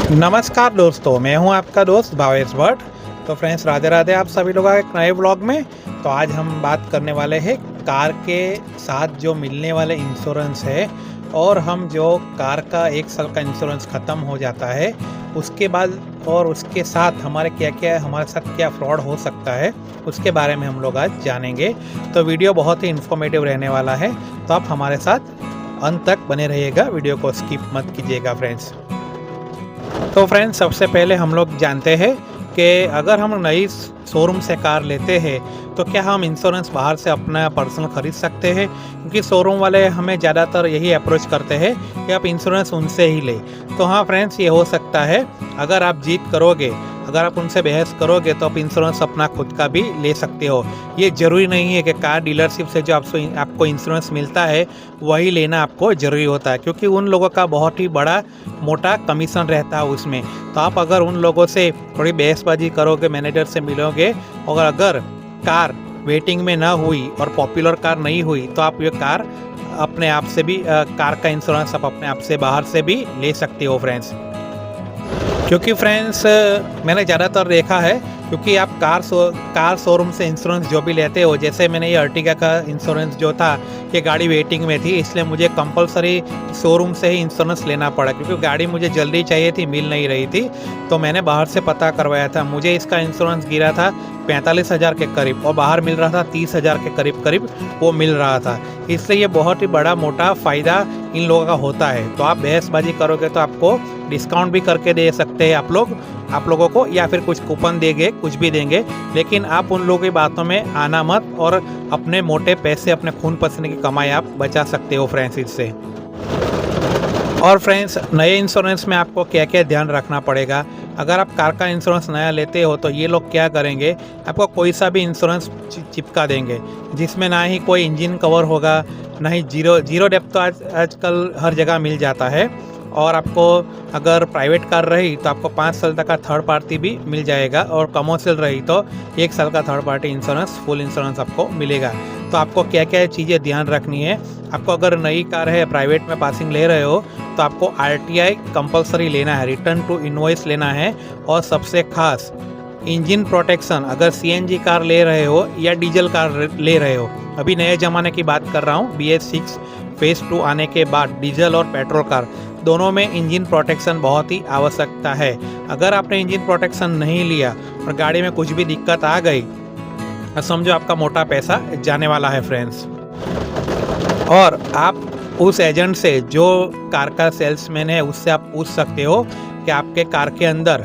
नमस्कार दोस्तों, मैं हूं आपका दोस्त भावेश भट्ट। तो फ्रेंड्स, राधे राधे आप सभी लोग एक नए ब्लॉग में। तो आज हम बात करने वाले हैं कार के साथ जो मिलने वाले इंश्योरेंस है, और हम जो कार का 1 साल का इंश्योरेंस ख़त्म हो जाता है उसके बाद और उसके साथ हमारे साथ क्या फ्रॉड हो सकता है, उसके बारे में हम लोग आज जानेंगे। तो वीडियो बहुत ही इन्फॉर्मेटिव रहने वाला है, तो आप हमारे साथ अंत तक बने रहिएगा, वीडियो को स्किप मत कीजिएगा फ्रेंड्स। तो फ्रेंड्स, सबसे पहले हम लोग जानते हैं कि अगर हम नई शोरूम से कार लेते हैं तो क्या हम इंश्योरेंस बाहर से अपना पर्सनल ख़रीद सकते हैं, क्योंकि शोरूम वाले हमें ज़्यादातर यही अप्रोच करते हैं कि आप इंश्योरेंस उनसे ही लें। तो हाँ फ्रेंड्स, ये हो सकता है। अगर आप जीत करोगे, अगर आप उनसे बहस करोगे तो आप इंश्योरेंस अपना खुद का भी ले सकते हो। ये ज़रूरी नहीं है कि कार डीलरशिप से जो आपको इंश्योरेंस मिलता है वही लेना आपको ज़रूरी होता है, क्योंकि उन लोगों का बहुत ही बड़ा मोटा कमीशन रहता है उसमें। तो आप अगर उन लोगों से थोड़ी बहसबाजी करोगे, मैनेजर से मिलोगे, और अगर कार वेटिंग में ना हुई और पॉपुलर कार नहीं हुई तो आप ये कार अपने आप से भी कार का इंश्योरेंस आप अपने आप से बाहर से भी ले सकते हो फ्रेंड्स। क्योंकि फ्रेंड्स, मैंने ज़्यादातर देखा है, क्योंकि आप कार शोरूम से इंश्योरेंस जो भी लेते हो, जैसे मैंने ये अर्टिगा का इंश्योरेंस जो था, ये गाड़ी वेटिंग में थी, इसलिए मुझे कंपलसरी शोरूम से ही इंश्योरेंस लेना पड़ा, क्योंकि गाड़ी मुझे जल्दी चाहिए थी, मिल नहीं रही थी। तो मैंने बाहर से पता करवाया था, मुझे इसका इंश्योरेंस गिरा था 45,000 के करीब, और बाहर मिल रहा था 30,000 के करीब वो मिल रहा था। इसलिए ये बहुत ही बड़ा मोटा फ़ायदा इन लोगों का होता है। तो आप बहसबाजी करोगे तो आपको डिस्काउंट भी करके दे सकते हैं आप लोगों को, या फिर कुछ कूपन देंगे, कुछ भी देंगे, लेकिन आप उन लोगों की बातों में आना मत, और अपने मोटे पैसे, अपने खून पसीने की कमाई आप बचा सकते हो फ्रेंड्स इससे। और फ्रेंड्स, नए इंश्योरेंस में आपको क्या क्या ध्यान रखना पड़ेगा। अगर आप कार का इंश्योरेंस नया लेते हो तो ये लोग क्या करेंगे, आपको कोई सा भी इंश्योरेंस चिपका देंगे, जिसमें ना ही कोई इंजन कवर होगा, ना ही जीरो डेप्थ तो आजकल हर जगह मिल जाता है। और आपको अगर प्राइवेट कार रही तो आपको 5 साल तक का थर्ड पार्टी भी मिल जाएगा, और कमर्शियल रही तो 1 साल का third party insurance, full insurance आपको मिलेगा। तो आपको क्या क्या चीज़ें ध्यान रखनी है। आपको अगर नई कार है, प्राइवेट में पासिंग ले रहे हो, तो आपको RTI कंपलसरी लेना है, रिटर्न टू इनवॉइस लेना है। और सबसे खास इंजन प्रोटेक्शन, अगर CNG कार ले रहे हो या डीजल कार ले रहे हो, अभी नए ज़माने की बात कर रहा हूँ, BS6 फेज़ 2 आने के बाद डीजल और पेट्रोल कार दोनों में इंजन प्रोटेक्शन बहुत ही आवश्यकता है। अगर आपने इंजन प्रोटेक्शन नहीं लिया और गाड़ी में कुछ भी दिक्कत आ गई, समझो आपका मोटा पैसा जाने वाला है फ्रेंड्स। और आप उस एजेंट से, जो कार का सेल्समैन है, उससे आप पूछ सकते हो कि आपके कार के अंदर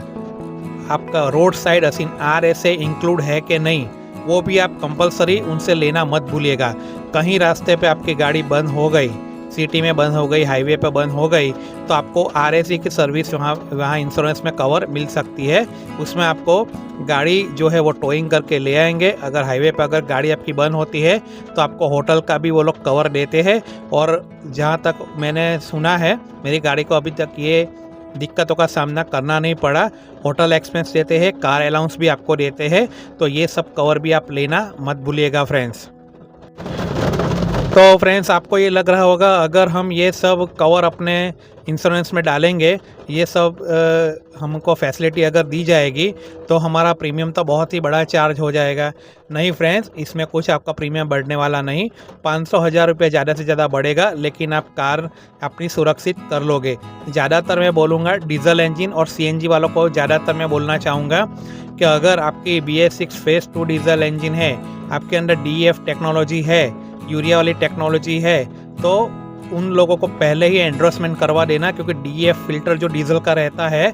आपका रोड साइड RSA इंक्लूड है कि नहीं। वो भी आप कंपलसरी उनसे लेना मत भूलिएगा। कहीं रास्ते पे आपकी गाड़ी बंद हो गई, सिटी में बंद हो गई, हाईवे पे बंद हो गई, तो आपको RSA की सर्विस वहाँ इंश्योरेंस में कवर मिल सकती है। उसमें आपको गाड़ी जो है वो टोइंग करके ले आएंगे। अगर हाईवे पे अगर गाड़ी आपकी बंद होती है तो आपको होटल का भी वो लोग कवर देते हैं। और जहाँ तक मैंने सुना है, मेरी गाड़ी को अभी तक ये दिक्कतों का सामना करना नहीं पड़ा। होटल एक्सपेंस देते हैं, कार अलाउंस भी आपको देते हैं। तो ये सब कवर भी आप लेना मत भूलिएगा फ्रेंड्स। तो फ्रेंड्स, आपको ये लग रहा होगा, अगर हम ये सब कवर अपने इंश्योरेंस में डालेंगे, ये सब हमको फैसिलिटी अगर दी जाएगी, तो हमारा प्रीमियम तो बहुत ही बड़ा चार्ज हो जाएगा। नहीं फ्रेंड्स, इसमें कुछ आपका प्रीमियम बढ़ने वाला नहीं। 500,000 रुपये ज़्यादा से ज़्यादा बढ़ेगा, लेकिन आप कार अपनी सुरक्षित कर लोगे। ज़्यादातर मैं बोलूँगा डीजल इंजन और CNG वालों को ज़्यादातर मैं बोलना चाहूँगा कि अगर आपकी BS6 फेज़ 2 डीजल इंजन है, आपके अंदर DEF टेक्नोलॉजी है, यूरिया वाली टेक्नोलॉजी है, तो उन लोगों को पहले ही एंडोर्समेंट करवा देना, क्योंकि DEF फिल्टर जो डीजल का रहता है,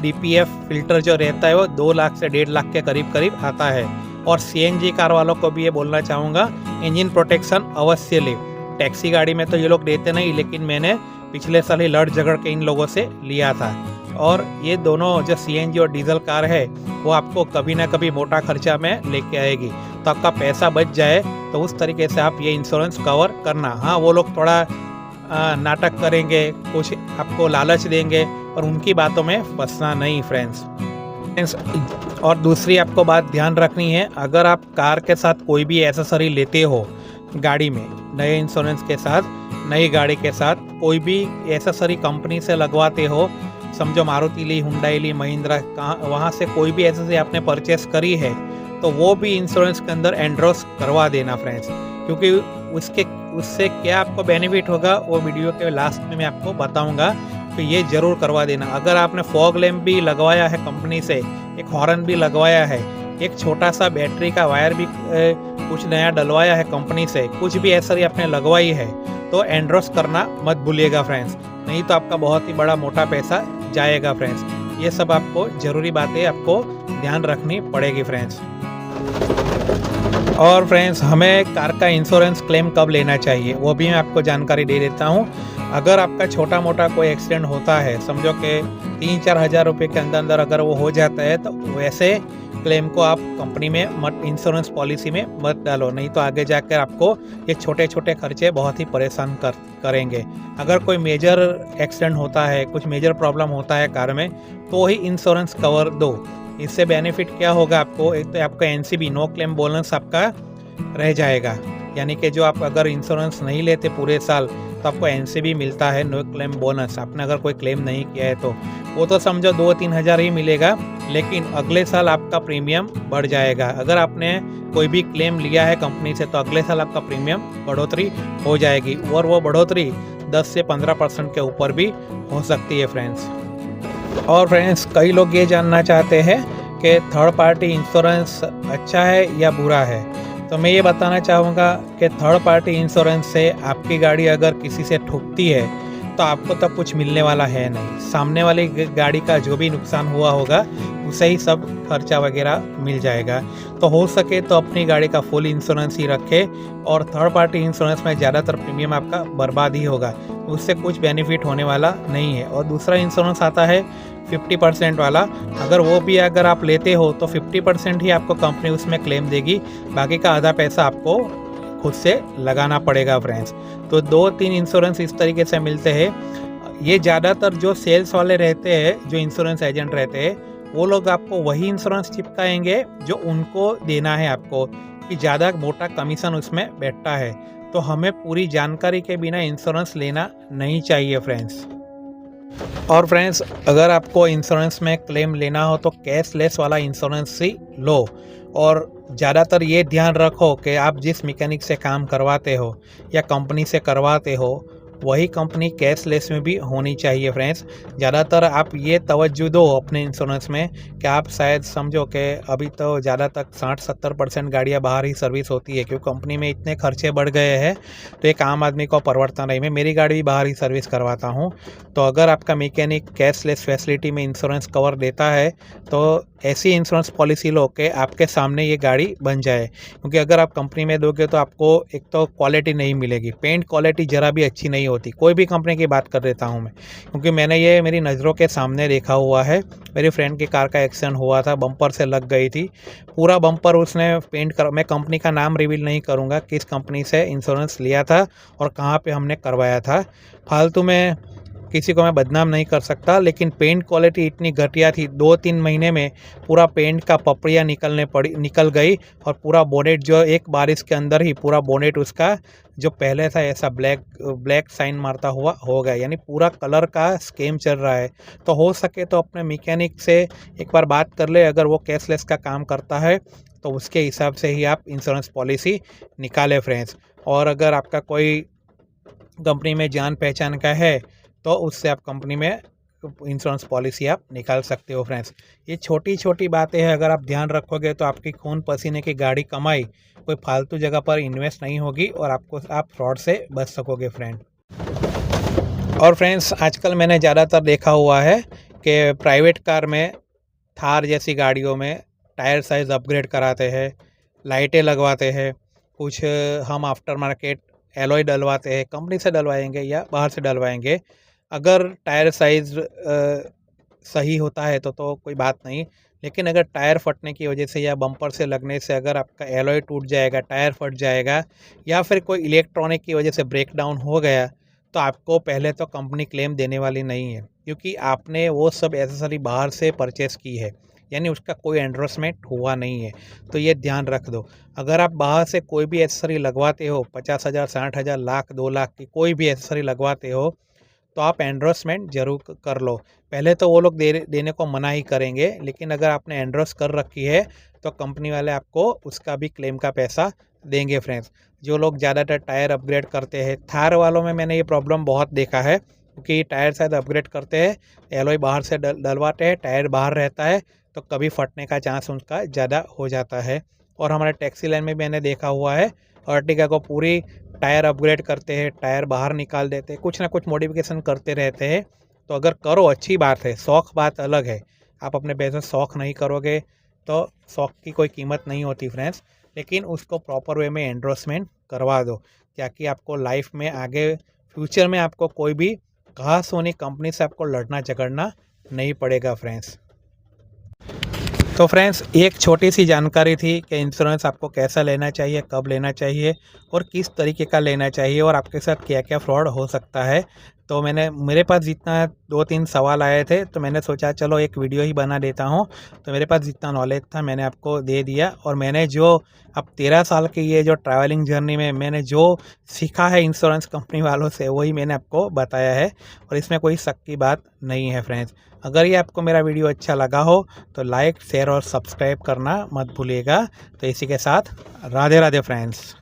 DPF फिल्टर जो रहता है, वो 2 लाख से 1.5 लाख के करीब आता है। और CNG कार वालों को भी ये बोलना चाहूँगा, इंजन प्रोटेक्शन अवश्य ले। टैक्सी गाड़ी में तो ये लोग देते नहीं, लेकिन मैंने पिछले साल ही लड़ झगड़ के इन लोगों से लिया था। और ये दोनों जो CNG और डीजल कार है, वो आपको कभी ना कभी मोटा खर्चा में लेके आएगी। तो आपका पैसा बच जाए, तो उस तरीके से आप ये इंश्योरेंस कवर करना। हाँ, वो लोग थोड़ा नाटक करेंगे, कुछ आपको लालच देंगे, और उनकी बातों में फंसना नहीं फ्रेंड्स। और दूसरी आपको बात ध्यान रखनी है, अगर आप कार के साथ कोई भी एक्सेसरी लेते हो गाड़ी में, नए इंश्योरेंस के साथ, नई गाड़ी के साथ कोई भी एक्सेसरी कंपनी से लगवाते हो, समझो मारुति ली, हुंडई ली, महिंद्रा, कहाँ वहाँ से कोई भी एसेसरी आपने परचेस करी है तो वो भी इंश्योरेंस के अंदर एंड्रोस करवा देना फ्रेंड्स, क्योंकि उससे क्या आपको बेनिफिट होगा वो वीडियो के लास्ट में मैं आपको बताऊंगा। तो ये ज़रूर करवा देना। अगर आपने फॉग लैम्प भी लगवाया है कंपनी से, एक हॉर्न भी लगवाया है, एक छोटा सा बैटरी का वायर भी कुछ नया डलवाया है कंपनी से, कुछ भी ऐसा आपने लगवाई है तो एंड्रोस करना मत भूलिएगा फ्रेंड्स, नहीं तो आपका बहुत ही बड़ा मोटा पैसा जाएगा फ्रेंड्स। ये सब आपको ज़रूरी बातें आपको ध्यान रखनी पड़ेगी फ्रेंड्स। और फ्रेंड्स, हमें कार का इंश्योरेंस क्लेम कब लेना चाहिए वो भी मैं आपको जानकारी दे देता हूँ। अगर आपका छोटा मोटा कोई एक्सीडेंट होता है, समझो कि 3-4 हज़ार रुपये के अंदर अगर वो हो जाता है तो वैसे क्लेम को आप कंपनी में मत, इंश्योरेंस पॉलिसी में मत डालो, नहीं तो आगे जाकर आपको ये छोटे छोटे खर्चे बहुत ही परेशान करेंगे। अगर कोई मेजर एक्सीडेंट होता है, कुछ मेजर प्रॉब्लम होता है कार में, तो ही इंश्योरेंस कवर दो। इससे बेनिफिट क्या होगा आपको, एक तो आपका एनसीबी नो क्लेम बोनस आपका रह जाएगा, यानी कि जो आप अगर इंश्योरेंस नहीं लेते पूरे साल तो आपको एनसीबी मिलता है नो क्लेम बोनस। आपने अगर कोई क्लेम नहीं किया है तो वो तो समझो 2-3 हज़ार ही मिलेगा, लेकिन अगले साल आपका प्रीमियम बढ़ जाएगा। अगर आपने कोई भी क्लेम लिया है कंपनी से तो अगले साल आपका प्रीमियम बढ़ोतरी हो जाएगी, और वो बढ़ोतरी 10 से 15% के ऊपर भी हो सकती है फ्रेंड्स। और फ्रेंड्स, कई लोग ये जानना चाहते हैं कि थर्ड पार्टी इंश्योरेंस अच्छा है या बुरा है, तो मैं ये बताना चाहूँगा कि थर्ड पार्टी इंश्योरेंस से आपकी गाड़ी अगर किसी से ठुकती है तो आपको तब कुछ मिलने वाला है नहीं। सामने वाली गाड़ी का जो भी नुकसान हुआ होगा उसे ही सब खर्चा वगैरह मिल जाएगा। तो हो सके तो अपनी गाड़ी का फुल इंश्योरेंस ही रखें, और थर्ड पार्टी इंश्योरेंस में ज़्यादातर प्रीमियम आपका बर्बाद ही होगा, उससे कुछ बेनिफिट होने वाला नहीं है। और दूसरा इंश्योरेंस आता है 50% वाला, अगर आप लेते हो तो 50% ही आपको कंपनी उसमें क्लेम देगी, बाकी का आधा पैसा आपको खुद से लगाना पड़ेगा फ्रेंड्स। तो 2-3 इंश्योरेंस इस तरीके से मिलते हैं। ये ज़्यादातर जो सेल्स वाले रहते हैं, जो इंश्योरेंस एजेंट रहते हैं, वो लोग आपको वही इंश्योरेंस चिपकाएंगे जो उनको देना है आपको, कि ज़्यादा मोटा कमीशन उसमें बैठता है। तो हमें पूरी जानकारी के बिना इंश्योरेंस लेना नहीं चाहिए फ्रेंड्स। और फ्रेंड्स, अगर आपको इंश्योरेंस में क्लेम लेना हो तो कैशलेस वाला इंश्योरेंस ही लो, और ज़्यादातर ये ध्यान रखो कि आप जिस मैकेनिक से काम करवाते हो या कंपनी से करवाते हो वही कंपनी कैशलेस में भी होनी चाहिए फ्रेंड्स। ज़्यादातर आप ये तवज्जो दो अपने इंश्योरेंस में कि आप शायद समझो कि अभी तो ज़्यादा तक 60-70% गाड़ियाँ बाहर ही सर्विस होती है, क्योंकि कंपनी में इतने खर्चे बढ़ गए हैं तो एक आम आदमी को परवड़ता नहीं। मैं मेरी गाड़ी भी बाहर ही सर्विस करवाता हूँ। तो अगर आपका मैकेनिक कैशलेस फैसिलिटी में इंश्योरेंस कवर देता है तो ऐसी इंश्योरेंस पॉलिसी लो कि आपके सामने ये गाड़ी बन जाए, क्योंकि अगर आप कंपनी में दोगे तो आपको एक तो क्वालिटी नहीं मिलेगी, पेंट क्वालिटी ज़रा भी अच्छी नहीं होती। कोई भी कंपनी की बात कर देता हूँ मैं, क्योंकि मैंने ये मेरी नज़रों के सामने देखा हुआ है। मेरी फ्रेंड की कार का एक्सीडेंट हुआ था, बम्पर से लग गई थी, पूरा बम्पर उसने पेंट कर, मैं कंपनी का नाम रिवील नहीं करूँगा किस कंपनी से इंश्योरेंस लिया था और कहाँ पर हमने करवाया था, फालतू में किसी को मैं बदनाम नहीं कर सकता, लेकिन पेंट क्वालिटी इतनी घटिया थी, 2-3 महीने में पूरा पेंट का पपड़ियाँ निकल गई, और पूरा बोनेट जो एक बारिश के अंदर ही पूरा बोनेट उसका जो पहले था ऐसा ब्लैक साइन मारता हुआ हो गया, यानी पूरा कलर का स्कैम चल रहा है। तो हो सके तो अपने मैकेनिक से एक बार बात कर ले, अगर वो कैशलेस का काम करता है तो उसके हिसाब से ही आप इंश्योरेंस पॉलिसी निकालें फ्रेंड्स। और अगर आपका कोई कंपनी में जान पहचान का है तो उससे आप कंपनी में इंश्योरेंस पॉलिसी आप निकाल सकते हो फ्रेंड्स। ये छोटी छोटी बातें हैं, अगर आप ध्यान रखोगे तो आपकी खून पसीने की गाड़ी कमाई कोई फालतू जगह पर इन्वेस्ट नहीं होगी और आप फ्रॉड से बच सकोगे फ्रेंड। और फ्रेंड्स, आजकल मैंने ज़्यादातर देखा हुआ है कि प्राइवेट कार में, थार जैसी गाड़ियों में टायर साइज़ अपग्रेड कराते हैं, लाइटें लगवाते हैं, कुछ हम आफ्टर मार्केट एलॉय डलवाते हैं, कंपनी से डलवाएंगे या बाहर से डलवाएंगे। अगर टायर साइज़ सही होता है तो कोई बात नहीं, लेकिन अगर टायर फटने की वजह से या बम्पर से लगने से अगर आपका एलॉय टूट जाएगा, टायर फट जाएगा, या फिर कोई इलेक्ट्रॉनिक की वजह से ब्रेक डाउन हो गया, तो आपको पहले तो कंपनी क्लेम देने वाली नहीं है, क्योंकि आपने वो सब एसेसरी बाहर से परचेस की है, यानी उसका कोई एंडोर्समेंट हुआ नहीं है। तो ये ध्यान रख दो। अगर आप बाहर से कोई भी एसेसरी लगवाते हो, 50,000, 60,000, लाख, 2 लाख की कोई भी एसेसरी लगवाते हो, तो आप एंडोर्समेंट ज़रूर कर लो। पहले तो वो लोग देने को मना ही करेंगे, लेकिन अगर आपने एंडोर्स कर रखी है तो कंपनी वाले आपको उसका भी क्लेम का पैसा देंगे फ्रेंड्स। जो लोग ज़्यादातर टायर अपग्रेड करते हैं, थार वालों में मैंने ये प्रॉब्लम बहुत देखा है, क्योंकि टायर शायद अपग्रेड करते हैं, एलॉय बाहर से डलवाते हैं, टायर बाहर रहता है, तो कभी फटने का चांस उनका ज़्यादा हो जाता है। और हमारे टैक्सी लाइन में भी मैंने देखा हुआ है, अर्टिगा को पूरी टायर अपग्रेड करते हैं, टायर बाहर निकाल देते हैं, कुछ ना कुछ मॉडिफिकेशन करते रहते हैं। तो अगर करो अच्छी बात है, शौक बात अलग है। आप अपने पैसे शौक नहीं करोगे तो शौक की कोई कीमत नहीं होती फ्रेंड्स, लेकिन उसको प्रॉपर वे में एंडोर्समेंट करवा दो, ताकि आपको लाइफ में आगे फ्यूचर में आपको कोई भी खास होनी कंपनी से आपको लड़ना झगड़ना नहीं पड़ेगा फ्रेंड्स। तो फ्रेंड्स, एक छोटी सी जानकारी थी कि इंश्योरेंस आपको कैसा लेना चाहिए, कब लेना चाहिए और किस तरीके का लेना चाहिए और आपके साथ क्या क्या फ्रॉड हो सकता है। तो मेरे पास जितना 2-3 सवाल आए थे, तो मैंने सोचा चलो एक वीडियो ही बना देता हूँ। तो मेरे पास जितना नॉलेज था मैंने आपको दे दिया, और मैंने जो अब 13 साल की ये जो ट्रैवलिंग जर्नी में मैंने जो सीखा है इंश्योरेंस कंपनी वालों से, वही मैंने आपको बताया है, और इसमें कोई शक की बात नहीं है फ्रेंड्स। अगर ये आपको मेरा वीडियो अच्छा लगा हो तो लाइक, शेयर और सब्सक्राइब करना मत भूलिएगा। तो इसी के साथ राधे राधे फ्रेंड्स।